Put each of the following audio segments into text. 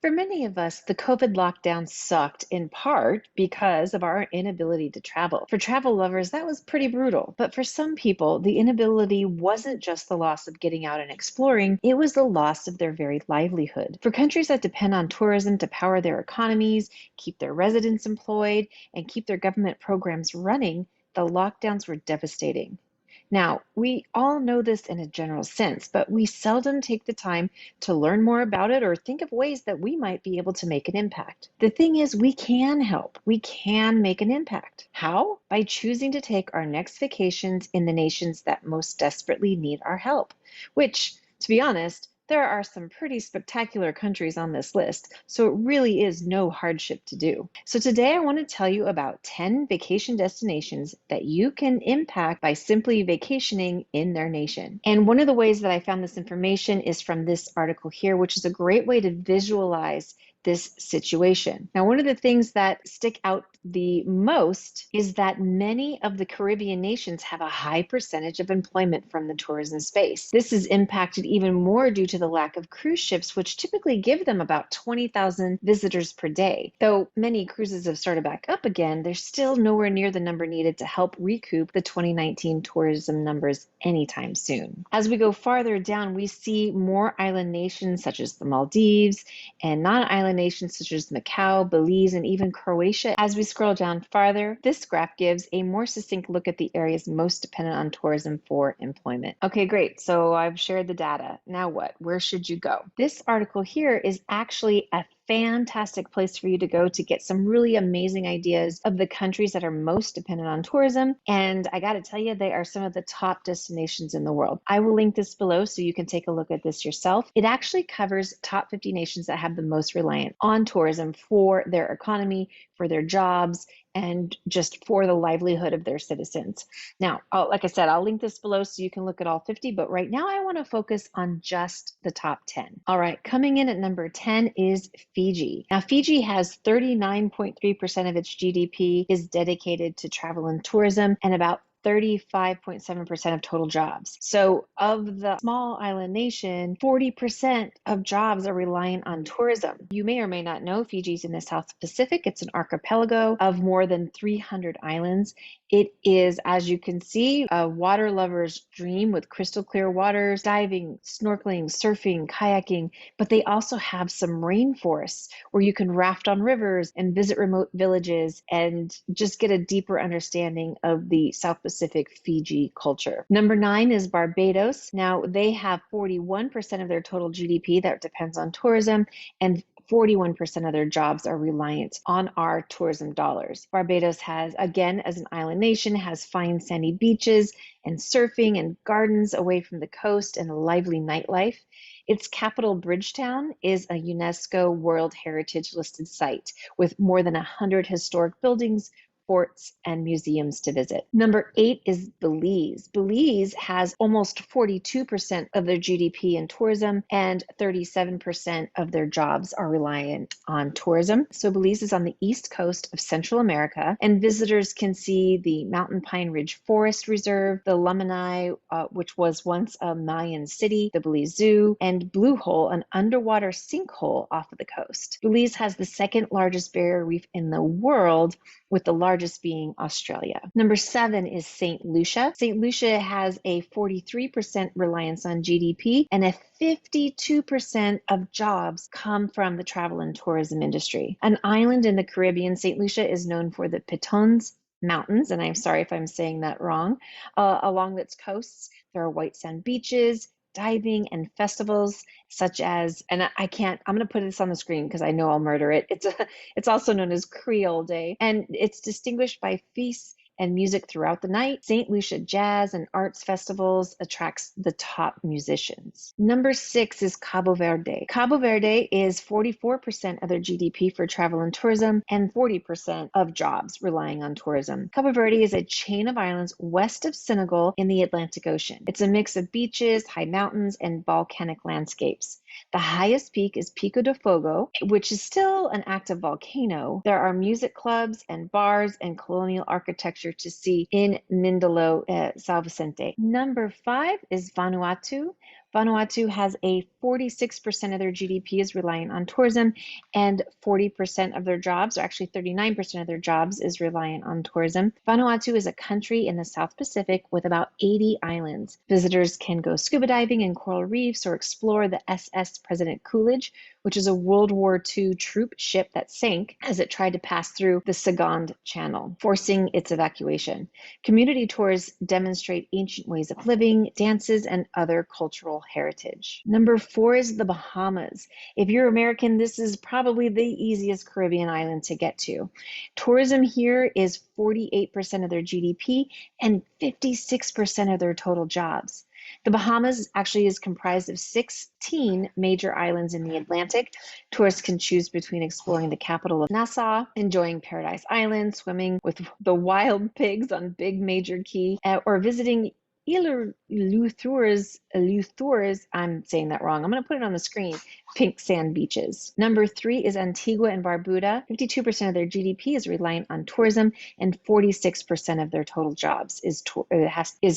For many of us, the COVID lockdown sucked in part because of our inability to travel. For travel lovers, that was pretty brutal. But for some people, the inability wasn't just the loss of getting out and exploring, it was the loss of their very livelihood. For countries that depend on tourism to power their economies, keep their residents employed, and keep their government programs running, the lockdowns were devastating. Now, we all know this in a general sense, but we seldom take the time to learn more about it or think of ways that we might be able to make an impact. The thing is, we can help. We can make an impact. How? By choosing to take our next vacations in the nations that most desperately need our help, which, to be honest, there are some pretty spectacular countries on this list, so it really is no hardship to do. So today I want to tell you about 10 vacation destinations that you can impact by simply vacationing in their nation. And one of the ways that I found this information is from this article here, which is a great way to visualize this situation. Now, one of the things that stick out the most is that many of the Caribbean nations have a high percentage of employment from the tourism space. This is impacted even more due to the lack of cruise ships, which typically give them about 20,000 visitors per day. Though many cruises have started back up again, they're still nowhere near the number needed to help recoup the 2019 tourism numbers anytime soon. As we go farther down, we see more island nations such as the Maldives and non-island nations such as Macau, Belize, and even Croatia. As we scroll down farther, this graph gives a more succinct look at the areas most dependent on tourism for employment. Okay, great. So I've shared the data. Now what? Where should you go? This article here is actually a fantastic place for you to go to get some really amazing ideas of the countries that are most dependent on tourism. And I got to tell you, they are some of the top destinations in the world. I will link this below so you can take a look at this yourself. It actually covers top 50 nations that have the most reliant on tourism for their economy, for their jobs, and just for the livelihood of their citizens. Now, like I said, I'll link this below so you can look at all 50, but right now I want to focus on just the top 10. All right, coming in at number 10 is Fiji. Now, Fiji has 39.3% of its GDP is dedicated to travel and tourism, and about 35.7% of total jobs. So of the small island nation, 40% of jobs are reliant on tourism. You may or may not know Fiji's in the South Pacific. It's an archipelago of more than 300 islands. It is, as you can see, a water lover's dream with crystal clear waters, diving, snorkeling, surfing, kayaking, but they also have some rainforests where you can raft on rivers and visit remote villages and just get a deeper understanding of the South Pacific Fiji culture. Number 9 is Barbados. Now, they have 41% of their total GDP that depends on tourism, and 41% of their jobs are reliant on our tourism dollars. Barbados has, again, as an island nation, has fine sandy beaches and surfing and gardens away from the coast and a lively nightlife. Its capital, Bridgetown, is a UNESCO World Heritage listed site with more than 100 historic buildings, forts, and museums to visit. Number 8 is Belize. Belize has almost 42% of their GDP in tourism, and 37% of their jobs are reliant on tourism. So Belize is on the east coast of Central America, and visitors can see the Mountain Pine Ridge Forest Reserve, the Lamanai, which was once a Mayan city, the Belize Zoo, and Blue Hole, an underwater sinkhole off of the coast. Belize has the second largest barrier reef in the world, with the largest being Australia. Number 7 is St. Lucia. St. Lucia has a 43% reliance on GDP, and a 52% of jobs come from the travel and tourism industry. An island in the Caribbean, St. Lucia is known for the Pitons Mountains, and I'm sorry if I'm saying that wrong. Along its coasts, there are white sand beaches, diving, and festivals such as, and I'm going to put this on the screen because I know I'll murder it. It's also known as Creole Day, and it's distinguished by feasts and music throughout the night. St. Lucia Jazz and Arts Festivals attracts the top musicians. Number 6 is Cabo Verde. Cabo Verde is 44% of their GDP for travel and tourism, and 40% of jobs relying on tourism. Cabo Verde is a chain of islands west of Senegal in the Atlantic Ocean. It's a mix of beaches, high mountains, and volcanic landscapes. The highest peak is Pico de Fogo, which is still an active volcano. There are music clubs and bars and colonial architecture to see in Mindelo, São Vicente. Number 5 is Vanuatu. Vanuatu has a 46% of their GDP is reliant on tourism, and 40% of their jobs, or actually 39% of their jobs, is reliant on tourism. Vanuatu is a country in the South Pacific with about 80 islands. Visitors can go scuba diving in coral reefs or explore the SS President Coolidge, which is a World War II troop ship that sank as it tried to pass through the Sagond Channel, forcing its evacuation. Community tours demonstrate ancient ways of living, dances, and other cultural heritage. Number 4 is the Bahamas. If you're American, this is probably the easiest Caribbean island to get to. Tourism here is 48% of their GDP and 56% of their total jobs. The Bahamas actually is comprised of 16 major islands in the Atlantic. Tourists can choose between exploring the capital of Nassau, enjoying Paradise Island, swimming with the wild pigs on Big Major Key, or visiting Eleuthur's, I'm saying that wrong. I'm going to put it on the screen. Pink sand beaches. Number 3 is Antigua and Barbuda. 52% of their GDP is reliant on tourism, and 46% of their total jobs is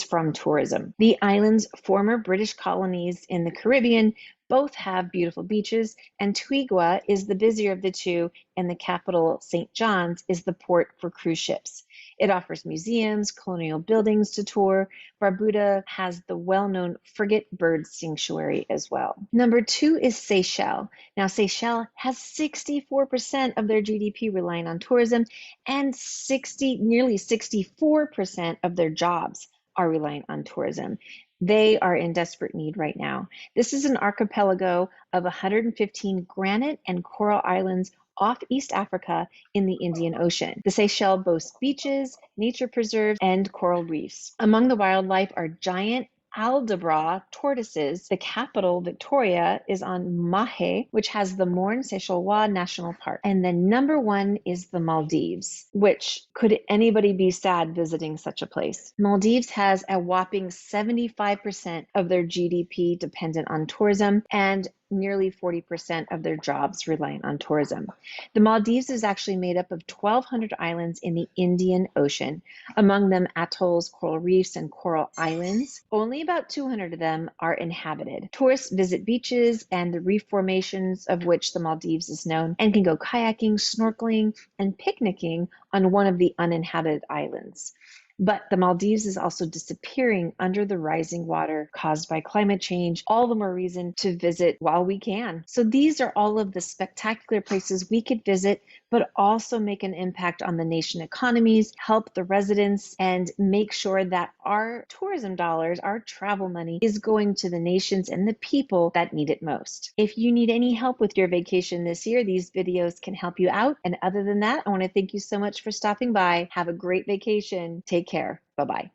from tourism. The island's former British colonies in the Caribbean both have beautiful beaches. Antigua is the busier of the two, and the capital, St. John's, is the port for cruise ships. It offers museums, colonial buildings to tour. Barbuda has the well-known frigate bird sanctuary as well. Number 2 is Seychelles. Now, Seychelles has 64% of their GDP relying on tourism, and nearly 64% of their jobs are reliant on tourism. They are in desperate need right now. This is an archipelago of 115 granite and coral islands off East Africa in the Indian Ocean. The Seychelles boasts beaches, nature preserves, and coral reefs. Among the wildlife are giant Aldabra tortoises. The capital, Victoria, is on Mahe, which has the Morne Seychellois National Park. And then number 1 is the Maldives, which could anybody be sad visiting such a place? Maldives has a whopping 75% of their GDP dependent on tourism, and nearly 40% of their jobs reliant on tourism. The Maldives is actually made up of 1,200 islands in the Indian Ocean. Among them, atolls, coral reefs, and coral islands. Only about 200 of them are inhabited. Tourists visit beaches and the reef formations of which the Maldives is known, and can go kayaking, snorkeling, and picnicking on one of the uninhabited islands. But the Maldives is also disappearing under the rising water caused by climate change. All the more reason to visit while we can. So these are all of the spectacular places we could visit, but also make an impact on the nation economies, help the residents, and make sure that our tourism dollars, our travel money, is going to the nations and the people that need it most. If you need any help with your vacation this year, these videos can help you out. And other than that, I want to thank you so much for stopping by. Have a great vacation. Take care. Bye-bye.